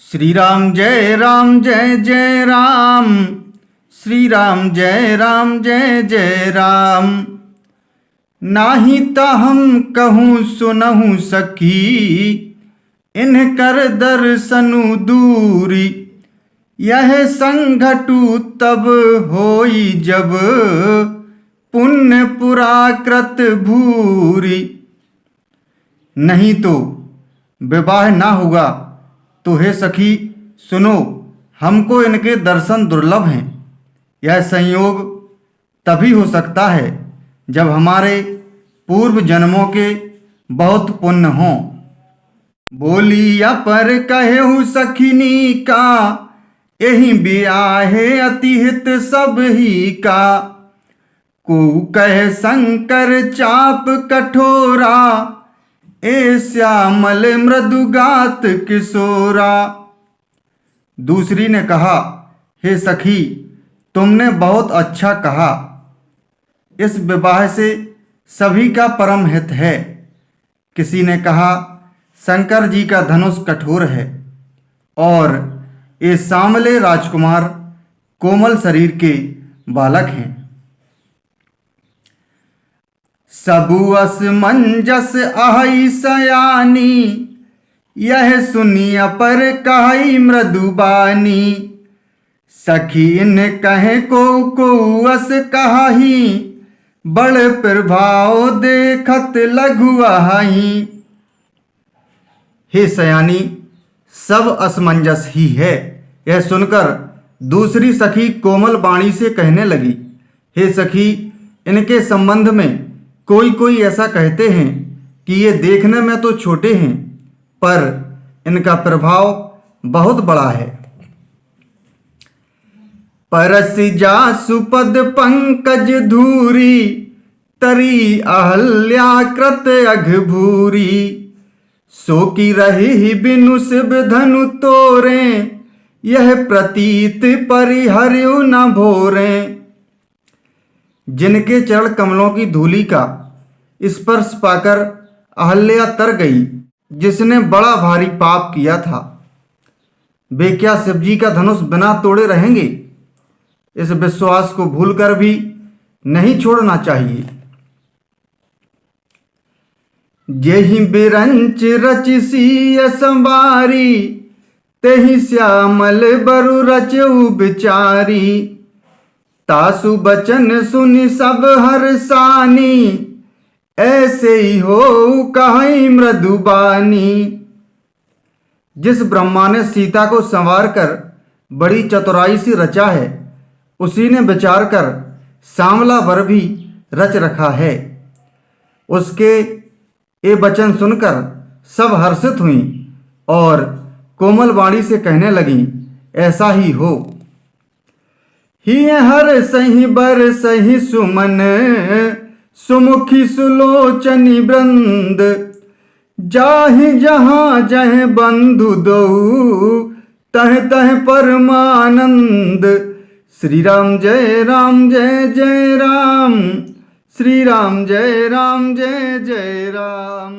श्री राम जय जय राम। श्री राम जय जय राम। नाही ता हम कहूँ सुनहु सखी, इनकर दर्शनु दूरी। यह संघटु तब होई जब, पुण्य पुराकृत भूरी। नहीं तो विवाह ना होगा तो हे सखी सुनो, हमको इनके दर्शन दुर्लभ हैं। यह संयोग तभी हो सकता है जब हमारे पूर्व जन्मों के बहुत पुण्य हों। बोलिया पर कहेहु सखिनी का, यही ब्याहे अति हित सब ही का। को कह शंकर चाप कठोरा, ए श्यामल मृदुगात किशोरा। दूसरी ने कहा, हे सखी तुमने बहुत अच्छा कहा। इस विवाह से सभी का परम हित है। किसी ने कहा, शंकर जी का धनुष कठोर है और ये सांवले राजकुमार कोमल शरीर के बालक हैं। सबु असमंजस आहई सयानी, यह सुनिया पर कहई मृदुबानी। सखी इन कहे को अस कहाही, बड़ प्रभाव देखत लघु आही। हे सयानी, सब असमंजस ही है। यह सुनकर दूसरी सखी कोमल वाणी से कहने लगी, हे सखी इनके संबंध में कोई ऐसा कहते हैं कि ये देखने में तो छोटे हैं पर इनका प्रभाव बहुत बड़ा है। परस जा सुपद पंकज धूरी, तरी अहल्याकृत अघभूरी। सो की रही बिनु शिव धनु तोरे, यह प्रतीत परिहर्यु न भोरे। जिनके चरण कमलों की धूलि का स्पर्श पाकर अहल्या तर गई, जिसने बड़ा भारी पाप किया था, वे क्या शिवजी का धनुष बिना तोड़े रहेंगे? इस विश्वास को भूलकर भी नहीं छोड़ना चाहिए। जेहि बिरंच रचिसी संवारी, तेहि श्यामल बरु रचऊ बिचारी। तासु बचन सुनि सब हर्षानी, ऐसे ही हो कहई मृदुबानी। जिस ब्रह्मा ने सीता को संवार कर बड़ी चतुराई से रचा है, उसी ने विचार कर सांवला वर भी रच रखा है। उसके ये वचन सुनकर सब हर्षित हुई और कोमल वाणी से कहने लगी, ऐसा ही हो। ही हर सही बर सही सुमन, सुमुखी सुलोचनी वृंद। जाहि जहाँ जह बंधु दो, तह तह परमानंद। श्री राम जय जय राम। श्री राम जय जय राम।